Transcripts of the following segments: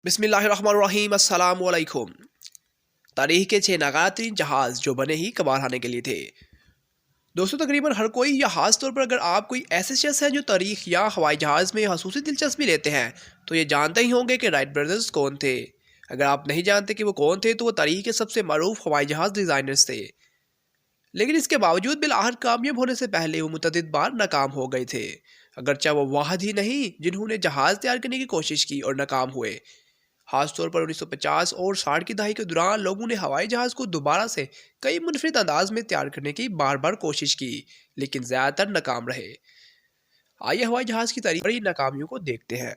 बिस्मिल्लाहिर्रहमानिर्रहीम अस्सलाम वालेकुम। तारीख के 6 नागातरीन जहाज़ जो बने ही कमाल खाने के लिए थे। दोस्तों तकरीबन हर कोई या ख़ास तौर पर अगर आप कोई ऐसे शख्स हैं जो तारीख या हवाई जहाज़ में खसूसी दिलचस्पी लेते हैं तो ये जानते ही होंगे कि राइट ब्रदर्स कौन थे। अगर आप नहीं जानते कि वो कौन थे तो वो तारीख के सबसे मरूफ हवाई जहाज़ डिज़ाइनर्स थे, लेकिन इसके बावजूद बिलआखिर कामयाब होने से पहले वो मुतअद्दिद बार नाकाम हो गए थे। अगरचे वो वाहिद ही नहीं जिन्होंने जहाज़ तैयार करने की कोशिश की और नाकाम हुए। खासतौर पर 1950 और 60 की दहाई के दौरान लोगों ने हवाई जहाज़ को दोबारा से कई मुनफरिद अंदाज में तैयार करने की बार बार कोशिश की, लेकिन ज़्यादातर नाकाम रहे। आइए हवाई जहाज़ की तारीख बड़ी नाकामियों को देखते हैं।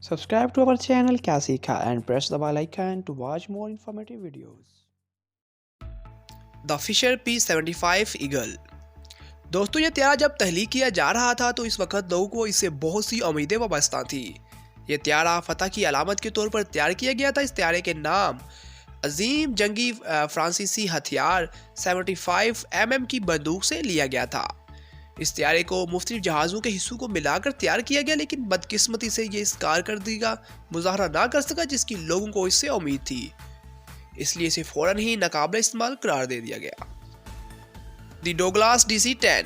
Subscribe to our channel क्या सीखा and press the bell icon to watch more informative videos. The Fisher P-75 Eagle. दोस्तों ये त्यारा जब तहलीक किया जा रहा था तो इस वक्त लोगों को इससे बहुत सी उम्मीदें वाबस्ता थी। ये त्यारा फतह की अलामत के तौर पर तैयार किया गया था। इस त्यारे के नाम अजीम जंगी फ्रांसीसी हथियार 75 mm की बंदूक से लिया गया था। इस त्यारे को मुख्तलिफ जहाज़ों के हिस्सों को मिलाकर तैयार किया गया, लेकिन बदकिस्मती से ये इस कारकर्दगी का मुजाहरा ना कर सका जिसकी लोगों को इससे उम्मीद थी, इसलिए इसे फ़ौरन ही नाकाबिल इस्तेमाल करार दे दिया गया। दी डोगलास DC-10।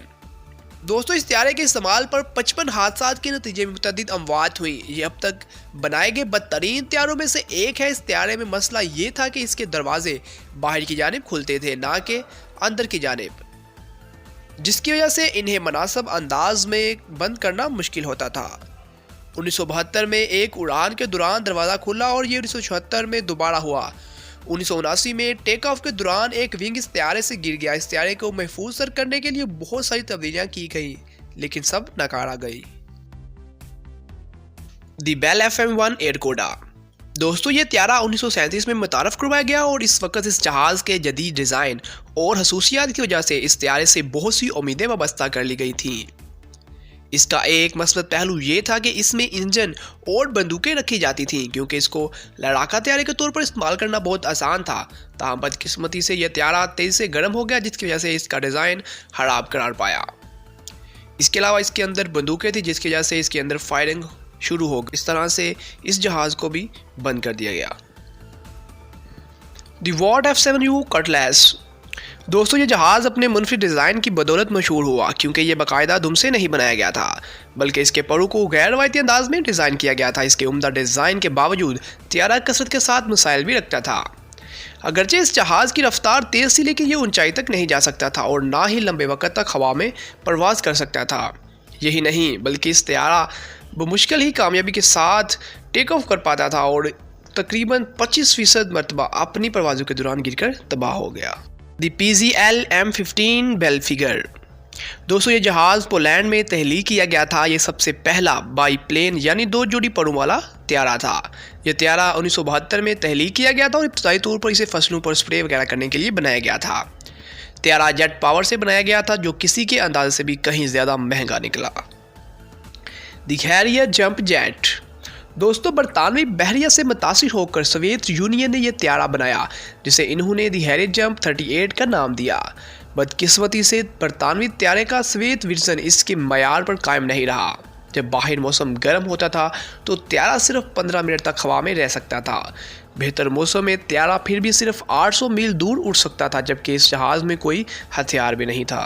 दोस्तों इस त्यारे के इस्तेमाल पर 55 हादसात के नतीजे में मुतअद्दिद अमवात हुई। ये अब तक बनाए गए बदतरीन त्यारों में से एक है। इस त्यारे में मसला ये था कि इसके दरवाजे बाहर की जानिब खुलते थे, ना कि अंदर की जानिब, जिसकी वजह से इन्हें मुनासिब अंदाज में बंद करना मुश्किल होता था। 1972 में एक उड़ान के दौरान दरवाज़ा खुला और ये 1976 में दोबारा हुआ। 1979 में टेक ऑफ के दौरान एक विंग इस त्यारे से गिर गया। इस त्यारे को महफूज सर करने के लिए बहुत सारी तब्दीलियां की गई, लेकिन सब नाकारा गई। The Bell FM-1 Airacuda. दोस्तों ये त्यारा 1937 में मुतारफ़ करवाया गया और इस वक्त इस जहाज़ के जदीद डिज़ाइन और खसूसियात की वजह से इस त्यारे से बहुत सी उम्मीदें वाबस्ता कर ली गई थीं। इसका एक मसबत पहलू ये था कि इसमें इंजन और बंदूकें रखी जाती थीं, क्योंकि इसको लड़ाका त्यारे के तौर पर इस्तेमाल करना बहुत आसान था। ताहम बदकिस्मती से यह त्यारा तेज़ी से गर्म हो गया, जिसकी वजह से इसका डिज़ाइन खराब करार पाया। इसके अलावा इसके अंदर बंदूकें थी, जिसकी वजह से इसके अंदर फायरिंग शुरू हो गई। इस तरह से इस जहाज़ को भी बंद कर दिया गया। दी वॉर्ड F-7U कटलेस। दोस्तों ये जहाज़ अपने मुनफरिद डिज़ाइन की बदौलत मशहूर हुआ, क्योंकि ये बाकायदा दुम से नहीं बनाया गया था, बल्कि इसके परों को गैर रवायती अंदाज में डिज़ाइन किया गया था। इसके उम्दा डिज़ाइन के बावजूद त्यारा कसरत के साथ मिसाइल भी रखता था। अगरचे इस जहाज़ की रफ्तार तेज़ थी, लेकिन ये ऊंचाई तक नहीं जा सकता था और ना ही लंबे वक्त तक हवा में परवाज़ कर सकता था। यही नहीं बल्कि इस त्यारा बमुश्किल ही कामयाबी के साथ टेक ऑफ कर पाता था और तकरीबन 25% मरतबा अपनी परवाज़ों के दौरान गिरकर तबाह हो गया। दी PZL M15 बेलफिगर। दोस्तों ये जहाज़ पोलैंड में तहलीक किया गया था। ये सबसे पहला बाई प्लेन यानी 2 जोड़ी परों वाला त्यारा था। यह त्यारा 1972 में तहलीक किया गया था और इब्तदाई तौर पर इसे फसलों पर स्प्रे वगैरह करने के लिए बनाया गया था। त्यारा जेट पावर से बनाया गया था, जो किसी के अंदाजे से भी कहीं ज़्यादा महंगा निकला। दी हैरियर जंप जेट। दोस्तों बरतानवी बहरिया से मुतासिर होकर सोवियत यूनियन ने यह त्यारा बनाया, जिसे इन्होंने दी हैरियर जंप 38 का नाम दिया। बदकिस्मती से बरतानवी त्यारे का सोवियत वर्जन इसके मयार पर कायम नहीं रहा। जब बाहर मौसम गर्म होता था तो त्यारा सिर्फ 15 मिनट तक हवा में रह सकता था। बेहतर मौसम में त्यारा फिर भी सिर्फ 800 मील दूर उड़ सकता था, जबकि इस जहाज़ में कोई हथियार भी नहीं था।